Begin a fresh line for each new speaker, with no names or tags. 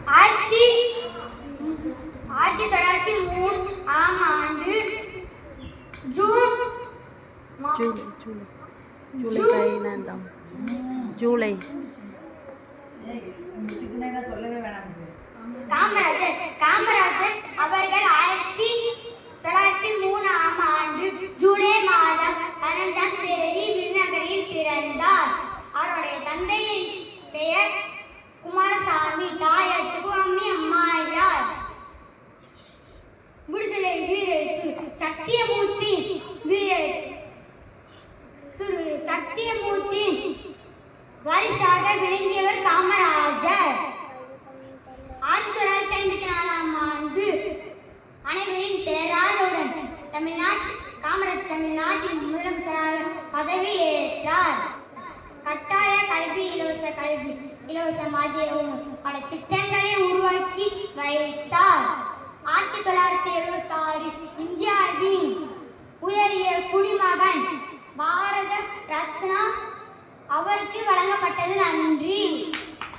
1903 ஆம் ஆண்டு ஜூலை காமராஜர் அவர்கள் 1903 ஆம் ஆண்டு ஜூலை மாதம் 15ஆம் தேதி விருதுநகரில் பிறந்தார். அவருடைய தந்தையின் பெயர் குமாரசாமி, தாயார் சிவகாமி அம்மையார். விடுதலை வீரர் சத்தியமூர்த்தி வாரிசாக விளங்கியவர் காமராஜர். 1954 ஆம் ஆண்டு அனைவரின் பேராதவுடன் காமராஜ் தமிழ்நாட்டின் முதலமைச்சராக பதவியேற்றார். கட்டாய கல்வி, இலவச மதியம் பல திட்டங்களை உருவாக்கி வைத்தார். 1976 இந்தியாவின் உயரிய குடிமகன் பாரத ரத்னா அவருக்கு வழங்கப்பட்டது. நன்றி.